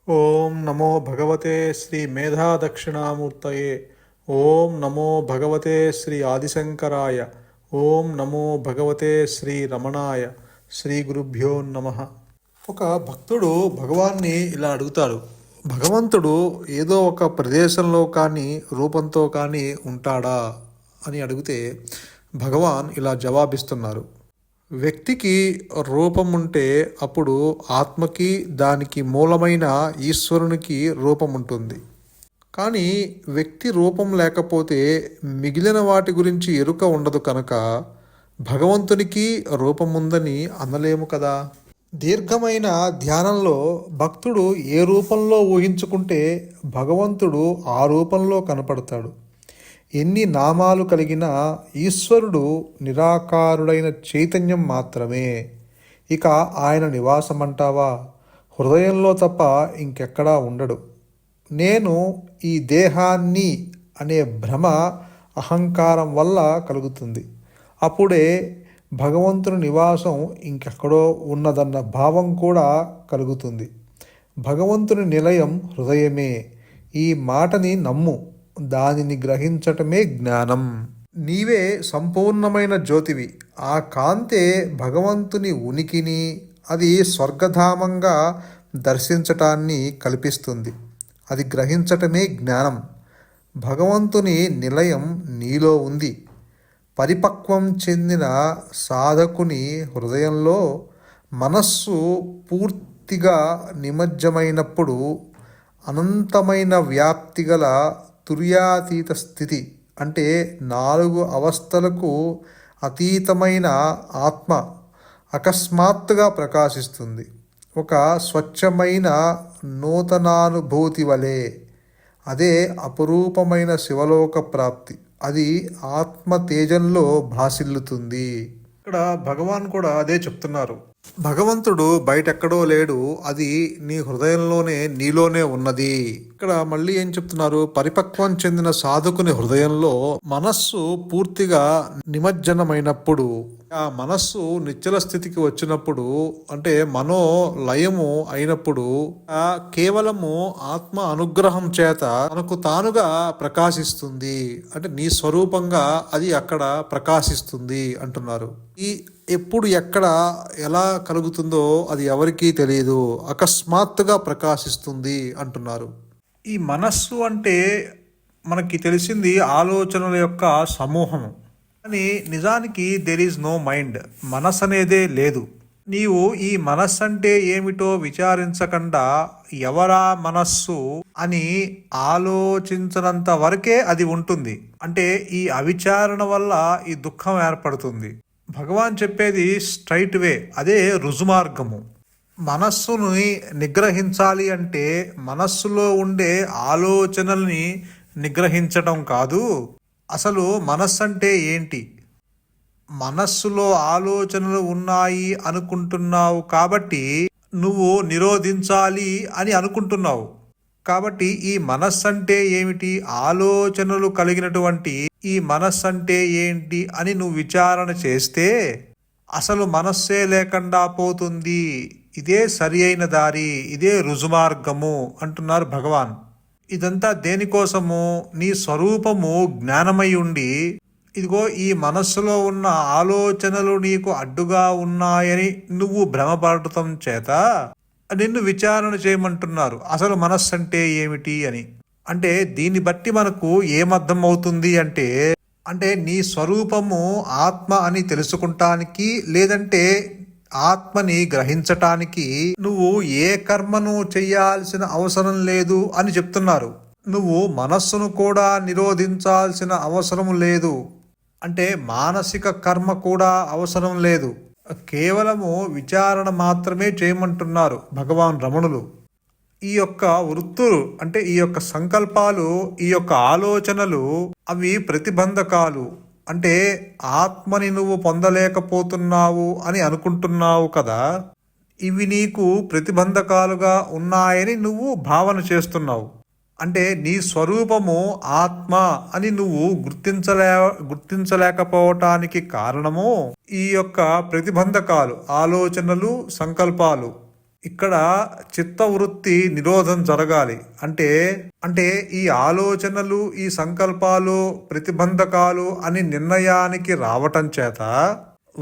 ఓం నమో భగవతే శ్రీ మేధా దక్షిణామూర్తయే. ఓం నమో భగవతే శ్రీ ఆదిశంకరాయ. ఓం నమో భగవతే శ్రీ రమణాయ. శ్రీ గురుభ్యో నమః. ఒక భక్తుడు భగవాన్ని ఇలా అడుగుతాడు, భగవంతుడు ఏదో ఒక ప్రదేశంలో కానీ రూపంతో కానీ ఉంటాడా అని అడిగితే భగవాన్ ఇలా జవాబిస్తున్నారు. వ్యక్తికి రూపం ఉంటే అప్పుడు ఆత్మకి దానికి మూలమైన ఈశ్వరునికి రూపం ఉంటుంది. కానీ వ్యక్తి రూపం లేకపోతే మిగిలిన వాటి గురించి ఎరుక ఉండదు కనుక భగవంతునికి రూపం ఉందని అనలేము కదా. దీర్ఘమైన ధ్యానంలో భక్తుడు ఏ రూపంలో ఊహించుకుంటే భగవంతుడు ఆ రూపంలో కనపడతాడు. ఎన్ని నామాలు కలిగిన ఈశ్వరుడు నిరాకారుడైన చైతన్యం మాత్రమే. ఇక ఆయన నివాసమంటావా? హృదయంలో తప్ప ఇంకెక్కడా ఉండడు. నేను ఈ దేహాన్ని అనే భ్రమ అహంకారం వల్ల కలుగుతుంది. అప్పుడే భగవంతుని నివాసం ఇంకెక్కడో ఉన్నదన్న భావం కూడా కలుగుతుంది. భగవంతుని నిలయం హృదయమే. ఈ మాటని నమ్ము, దానిని గ్రహించటమే జ్ఞానం. నీవే సంపూర్ణమైన జ్యోతివి. ఆ కాంతే భగవంతుని ఉనికిని, అది స్వర్గధామంగా దర్శించటాన్ని కల్పిస్తుంది. అది గ్రహించటమే జ్ఞానం. భగవంతుని నిలయం నీలో ఉంది. పరిపక్వం చెందిన సాధకుని హృదయంలో మనస్సు పూర్తిగా నిమజ్జమైనప్పుడు అనంతమైన వ్యాప్తి గల తుర్యాతీత స్థితి, అంటే 4 అవస్థలకు అతీతమైన ఆత్మ అకస్మాత్తుగా ప్రకాశిస్తుంది. ఒక స్వచ్ఛమైన నూతనానుభూతి వలె. అదే అపురూపమైన శివలోక ప్రాప్తి. అది ఆత్మ తేజంలో భాసిల్లుతుంది. ఇక్కడ భగవాన్ కూడా అదే చెప్తున్నారు. భగవంతుడు బయటెక్కడో లేడు, అది నీ హృదయంలోనే నీలోనే ఉన్నది. ఇక్కడ మళ్ళీ ఏం చెప్తున్నారు? పరిపక్వం చెందిన సాధకుని హృదయంలో మనస్సు పూర్తిగా నిమజ్జనమైనప్పుడు, ఆ మనస్సు నిశ్చల స్థితికి వచ్చినప్పుడు, అంటే మనో లయము అయినప్పుడు, ఆ కేవలము ఆత్మ అనుగ్రహం చేత తనకు తానుగా ప్రకాశిస్తుంది. అంటే నీ స్వరూపంగా అది అక్కడ ప్రకాశిస్తుంది అంటున్నారు. ఈ ఎప్పుడు ఎక్కడ ఎలా కలుగుతుందో అది ఎవరికీ తెలియదు, అకస్మాత్తుగా ప్రకాశిస్తుంది అంటున్నారు. ఈ మనస్సు అంటే మనకి తెలిసింది ఆలోచనల యొక్క సమూహం. కానీ నిజానికి దెర్ ఈజ్ నో మైండ్. మనస్ అనేదే లేదు. నీవు ఈ మనస్సు అంటే ఏమిటో విచారించకుండా ఎవరా మనస్సు అని ఆలోచించినంత వరకే అది ఉంటుంది. అంటే ఈ అవిచారణ వల్ల ఈ దుఃఖం ఏర్పడుతుంది. భగవాన్ చెప్పేది స్ట్రైట్ వే, అదే రుజుమార్గము. మనస్సుని నిగ్రహించాలి అంటే మనస్సులో ఉండే ఆలోచనల్ని నిగ్రహించడం కాదు. అసలు మనస్సు అంటే ఏంటి? మనస్సులో ఆలోచనలు ఉన్నాయి అనుకుంటున్నావు కాబట్టి నువ్వు నిరోధించాలి అని అనుకుంటున్నావు. కాబట్టి ఈ మనస్సు అంటే ఏమిటి, ఆలోచనలు కలిగినటువంటి ఈ మనస్సు అంటే ఏంటి అని నువ్వు విచారణ చేస్తే అసలు మనస్సే లేకుండా పోతుంది. ఇదే సరి అయిన దారి, ఇదే రుజుమార్గము అంటున్నారు భగవాన్. ఇదంతా దేనికోసము? నీ స్వరూపము జ్ఞానమై ఉండి, ఇదిగో ఈ మనస్సులో ఉన్న ఆలోచనలు నీకు అడ్డుగా ఉన్నాయని నువ్వు భ్రమపడటం చేత నిన్ను విచారణ చేయమంటున్నారు. అసలు మనస్సు అంటే ఏమిటి అని. అంటే దీన్ని బట్టి మనకు ఏమర్థం అవుతుంది అంటే నీ స్వరూపము ఆత్మ అని తెలుసుకుంటానికి, లేదంటే ఆత్మని గ్రహించటానికి నువ్వు ఏ కర్మను చెయ్యాల్సిన అవసరం లేదు అని చెప్తున్నారు. నువ్వు మనస్సును కూడా నిరోధించాల్సిన అవసరం లేదు. అంటే మానసిక కర్మ కూడా అవసరం లేదు. కేవలము విచారణ మాత్రమే చేయమంటున్నారు భగవాన్ రమణులు. ఈ యొక్క వృత్తులు, అంటే ఈ యొక్క సంకల్పాలు, ఈ యొక్క ఆలోచనలు అవి ప్రతిబంధకాలు. అంటే ఆత్మని నువ్వు పొందలేకపోతున్నావు అని అనుకుంటున్నావు కదా, ఇవి నీకు ప్రతిబంధకాలుగా ఉన్నాయని నువ్వు భావన చేస్తున్నావు. అంటే నీ స్వరూపము ఆత్మ అని నువ్వు గుర్తించలేకపోవటానికి కారణము ఈ యొక్క ప్రతిబంధకాలు, ఆలోచనలు, సంకల్పాలు. ఇక్కడ చిత్తవృత్తి నిరోధం జరగాలి. అంటే అంటే ఈ ఆలోచనలు, ఈ సంకల్పాలు ప్రతిబంధకాలు అని నిర్ణయానికి రావటం చేత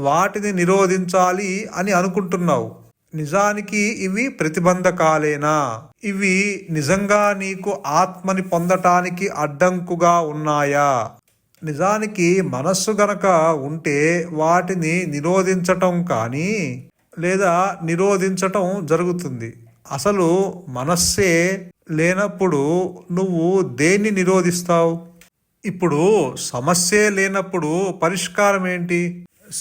వాటిని నిరోధించాలి అని అనుకుంటున్నావు. నిజానికి ఇవి ప్రతిబంధకాలేనా? ఇవి నిజంగా నీకు ఆత్మని పొందటానికి అడ్డంకుగా ఉన్నాయా? నిజానికి మనస్సు గనక ఉంటే వాటిని నిరోధించటం కానీ లేదా నిరోధించటం జరుగుతుంది. అసలు మనస్సే లేనప్పుడు నువ్వు దేన్ని నిరోధిస్తావు? ఇప్పుడు సమస్యే లేనప్పుడు పరిష్కారం ఏంటి?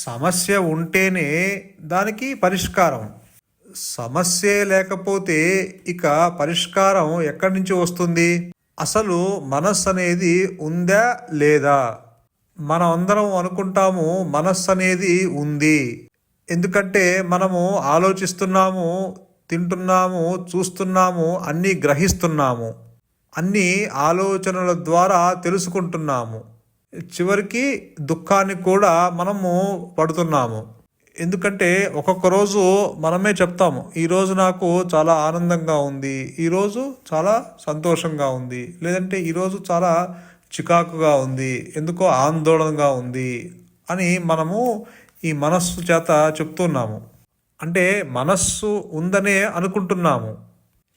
సమస్య ఉంటేనే దానికి పరిష్కారం. సమస్యే లేకపోతే ఇక పరిష్కారం ఎక్కడి నుంచి వస్తుంది? అసలు మనస్సు అనేది ఉందా లేదా? మనం అందరం అనుకుంటాము మనస్సు అనేది ఉంది. ఎందుకంటే మనము ఆలోచిస్తున్నాము, తింటున్నాము, చూస్తున్నాము, అన్నీ గ్రహిస్తున్నాము, అన్నీ ఆలోచనల ద్వారా తెలుసుకుంటున్నాము. చివరికి దుఃఖాన్ని కూడా మనము పడుతున్నాము. ఎందుకంటే ఒక్కొక్క రోజు మనమే చెప్తాము, ఈరోజు నాకు చాలా ఆనందంగా ఉంది, ఈరోజు చాలా సంతోషంగా ఉంది, లేదంటే ఈరోజు చాలా చికాకుగా ఉంది, ఎందుకో ఆందోళనగా ఉంది అని మనము ఈ మనస్సు చేత చెప్తున్నాము. అంటే మనస్సు ఉందనే అనుకుంటున్నాము.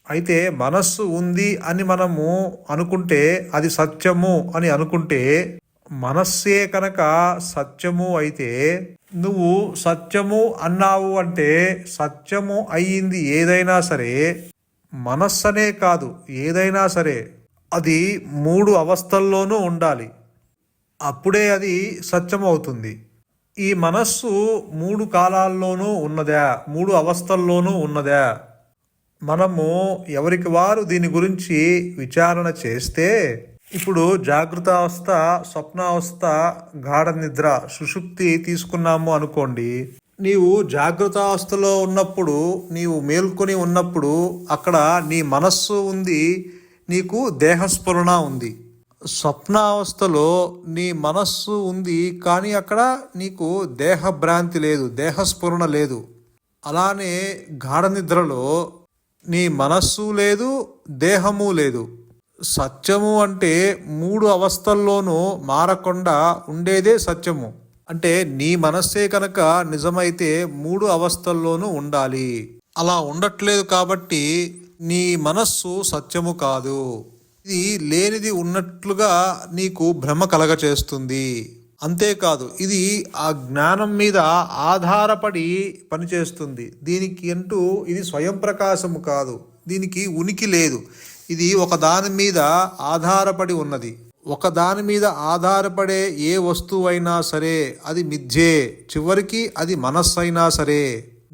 అయితే మనస్సు ఉంది అని మనము అనుకుంటే అది సత్యము అని అనుకుంటే, మనస్సే కనుక సత్యము అయితే నువ్వు సత్యము అన్నావు అంటే సత్యము అయ్యింది ఏదైనా సరే, మనస్సనే కాదు ఏదైనా సరే అది 3 అవస్థల్లోనూ ఉండాలి. అప్పుడే అది సత్యం అవుతుంది. ఈ మనస్సు 3 కాలాల్లోనూ ఉన్నదా? 3 అవస్థల్లోనూ ఉన్నదా? మనము ఎవరికి వారు దీని గురించి విచారణ చేస్తే, ఇప్పుడు జాగృతావస్థ, స్వప్నావస్థ, గాఢ నిద్ర, సుషుప్తి తీసుకున్నాము అనుకోండి. నీవు జాగృతావస్థలో ఉన్నప్పుడు, నీవు మేల్కొని ఉన్నప్పుడు అక్కడ నీ మనస్సు ఉంది, నీకు దేహస్ఫురణ ఉంది. స్వప్నావస్థలో నీ మనస్సు ఉంది కానీ అక్కడ నీకు దేహభ్రాంతి లేదు, దేహస్ఫురణ లేదు. అలానే గాఢ నిద్రలో నీ మనస్సు లేదు, దేహము లేదు. సత్యము అంటే 3 అవస్థల్లోనూ మారకుండా ఉండేదే సత్యము. అంటే నీ మనస్సే కనుక నిజమైతే 3 అవస్థల్లోనూ ఉండాలి. అలా ఉండట్లేదు కాబట్టి నీ మనస్సు సత్యము కాదు. ఇది లేనిది ఉన్నట్లుగా నీకు భ్రమ కలగచేస్తుంది. అంతేకాదు ఇది ఆ జ్ఞానం మీద ఆధారపడి పనిచేస్తుంది. దీనికి అంటూ ఇది స్వయం ప్రకాశము కాదు, దీనికి ఉనికి లేదు. ఇది ఒక దాని మీద ఆధారపడి ఉన్నది. ఒక దాని మీద ఆధారపడే ఏ వస్తువైనా సరే అది మిథ్యే. చివరికి అది మనస్సు అయినా సరే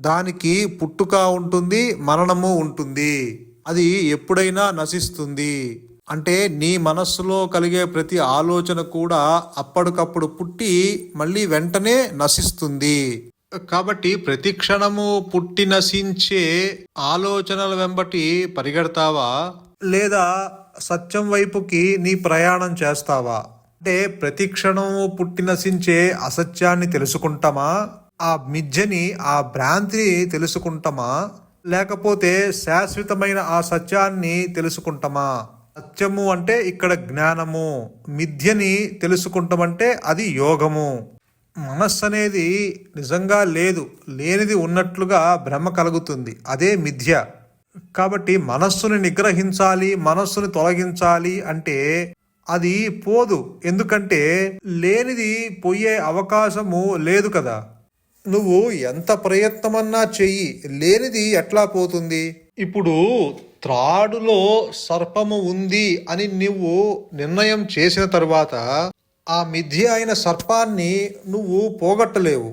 దానికి పుట్టుక ఉంటుంది, మరణము ఉంటుంది. అది ఎప్పుడైనా నశిస్తుంది. అంటే నీ మనస్సులో కలిగే ప్రతి ఆలోచన కూడా అప్పటికప్పుడు పుట్టి మళ్ళీ వెంటనే నశిస్తుంది. కాబట్టి ప్రతి క్షణము పుట్టి నశించే ఆలోచనల వెంబటి పరిగెడతావా, లేదా సత్యం వైపుకి నీ ప్రయాణం చేస్తావా? అంటే ప్రతి క్షణము పుట్టి నశించే అసత్యాన్ని తెలుసుకుంటామా, ఆ మిథ్యని, ఆ భ్రాంతిని తెలుసుకుంటామా, లేకపోతే శాశ్వతమైన ఆ సత్యాన్ని తెలుసుకుంటామా? సత్యము అంటే ఇక్కడ జ్ఞానము, మిథ్యని తెలుసుకుంటామంటే అది యోగము. మనస్సు అనేది నిజంగా లేదు, లేనిది ఉన్నట్లుగా భ్రమ కలుగుతుంది, అదే మిథ్య. కాబట్టి మనస్సుని నిగ్రహించాలి, మనస్సుని తొలగించాలి అంటే అది పోదు. ఎందుకంటే లేనిది పోయే అవకాశము లేదు కదా. నువ్వు ఎంత ప్రయత్నమన్నా చెయ్యి, లేనిది ఎట్లా పోతుంది? ఇప్పుడు త్రాడులో సర్పము ఉంది అని నువ్వు నిర్ణయం చేసిన తర్వాత ఆ మిథ్య అయిన సర్పాన్ని నువ్వు పోగొట్టలేవు.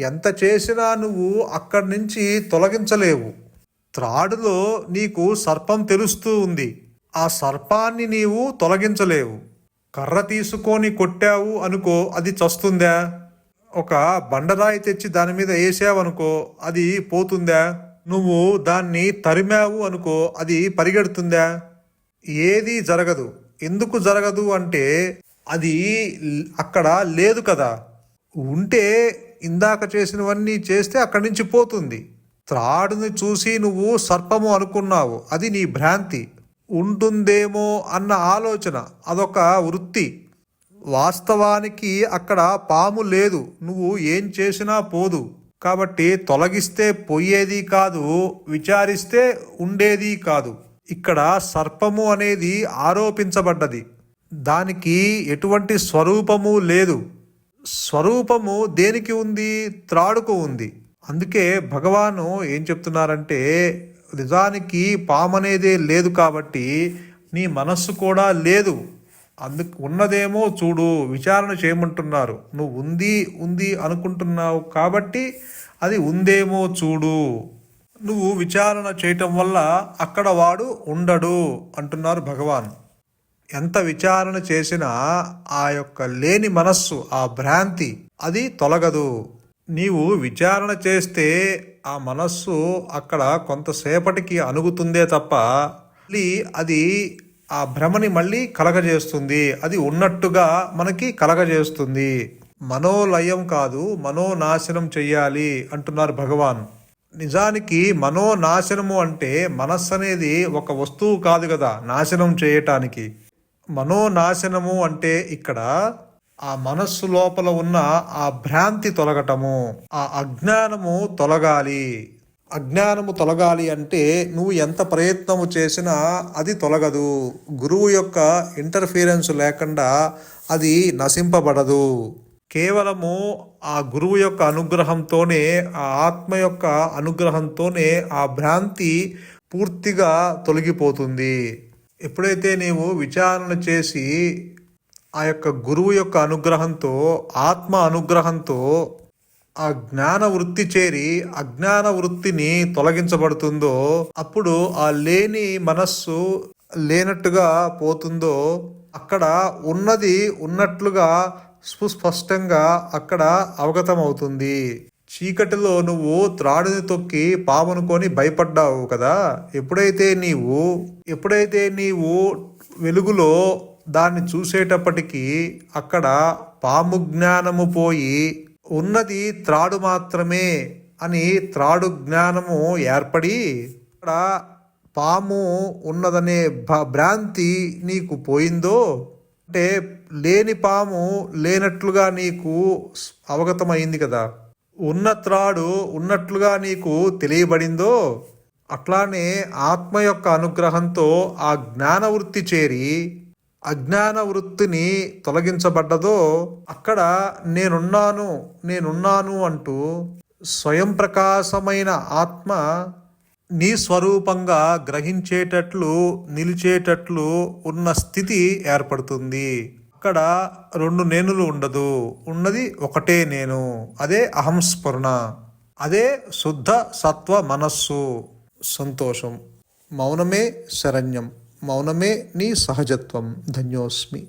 ఎంత చేసినా నువ్వు అక్కడి నుంచి తొలగించలేవు. త్రాడులో నీకు సర్పం తెలుస్తూ ఉంది, ఆ సర్పాన్ని నీవు తొలగించలేవు. కర్ర తీసుకొని కొట్టావు అనుకో, అది చస్తుందా? ఒక బండరాయి తెచ్చి దాని మీద వేసావనుకో, అది పోతుందా? నువ్వు దాన్ని తరిమావు అనుకో, అది పరిగెడుతుందా? ఏది జరగదు. ఎందుకు జరగదు అంటే అది అక్కడ లేదు కదా. ఉంటే ఇందాక చేసినవన్నీ చేస్తే అక్కడి నుంచి పోతుంది. త్రాడుని చూసి నువ్వు సర్పము అనుకున్నావు, అది నీ భ్రాంతి. ఉంటుందేమో అన్న ఆలోచన, అదొక వృత్తి. వాస్తవానికి అక్కడ పాము లేదు, నువ్వు ఏం చేసినా పోదు. కాబట్టి తొలగిస్తే పోయేది కాదు, విచారిస్తే ఉండేది కాదు. ఇక్కడ సర్పము అనేది ఆరోపించబడ్డది, దానికి ఎటువంటి స్వరూపము లేదు. స్వరూపము దేనికి ఉంది? త్రాడుకు ఉంది. అందుకే భగవాను ఏం చెప్తున్నారంటే, నిజానికి పామనేదే లేదు కాబట్టి నీ మనస్సు కూడా లేదు. అందుకు ఉన్నదేమో చూడు, విచారణ చేయమంటున్నారు. నువ్వు ఉంది ఉంది అనుకుంటున్నావు కాబట్టి అది ఉందేమో చూడు. నువ్వు విచారణ చేయటం వల్ల అక్కడ వాడు ఉండడు అంటున్నారు భగవాన్. ఎంత విచారణ చేసినా ఆ యొక్క లేని మనస్సు, ఆ భ్రాంతి, అది తొలగదు. నీవు విచారణ చేస్తే ఆ మనస్సు అక్కడ కొంతసేపటికి అణుగుతుందే తప్ప మళ్ళీ అది ఆ భ్రమని మళ్ళీ కలగజేస్తుంది, అది ఉన్నట్టుగా మనకి కలగజేస్తుంది. మనోలయం కాదు, మనోనాశనం చెయ్యాలి అంటున్నారు భగవాన్. నిజానికి మనోనాశనము అంటే మనస్సు అనేది ఒక వస్తువు కాదు కదా నాశనం చేయటానికి. మనోనాశనము అంటే ఇక్కడ ఆ మనస్సు లోపల ఉన్న ఆ భ్రాంతి తొలగటము, ఆ అజ్ఞానము తొలగాలి. అజ్ఞానము తొలగాలి అంటే నువ్వు ఎంత ప్రయత్నము చేసినా అది తొలగదు. గురువు యొక్క ఇంటర్ఫీరెన్స్ లేకుండా అది నశింపబడదు. కేవలము ఆ గురువు యొక్క అనుగ్రహంతోనే, ఆ ఆత్మ యొక్క అనుగ్రహంతోనే ఆ భ్రాంతి పూర్తిగా తొలగిపోతుంది. ఎప్పుడైతే నీవు విచారణ చేసి ఆ యొక్క గురువు యొక్క అనుగ్రహంతో, ఆత్మ అనుగ్రహంతో ఆ జ్ఞాన వృత్తి చేరి అజ్ఞాన వృత్తిని తొలగించబడుతుందో, అప్పుడు ఆ లేని మనస్సు లేనట్టుగా పోతుందో, అక్కడ ఉన్నది ఉన్నట్లుగా సుస్పష్టంగా అక్కడ అవగతమవుతుంది. చీకటిలో నువ్వు త్రాడుని తొక్కి పామునుకొని భయపడ్డావు కదా, ఎప్పుడైతే నీవు వెలుగులో దాన్ని చూసేటప్పటికీ అక్కడ పాము జ్ఞానము పోయి ఉన్నది త్రాడు మాత్రమే అని త్రాడు జ్ఞానము ఏర్పడి అక్కడ పాము ఉన్నదనే భ్రాంతి నీకు పోయిందో, అంటే లేని పాము లేనట్లుగా నీకు అవగతమైంది కదా, ఉన్న త్రాడు ఉన్నట్లుగా నీకు తెలియబడిందో, అట్లానే ఆత్మ యొక్క అనుగ్రహంతో ఆ జ్ఞాన వృత్తి చేరి అజ్ఞాన వృత్తిని తొలగించబడ్డదో, అక్కడ నేనున్నాను అంటూ స్వయం ప్రకాశమైన ఆత్మ నీ స్వరూపంగా గ్రహించేటట్లు, నిలిచేటట్లు ఉన్న స్థితి ఏర్పడుతుంది. అక్కడ రెండు నేనులు ఉండదు, ఉన్నది ఒకటే నేను. అదే అహంస్ఫురణ, అదే శుద్ధ సత్వ మనస్సు. సంతోషం. మౌనమే శరణ్యం, మౌనమే నీ సహజత్వం. ధన్యోస్మి.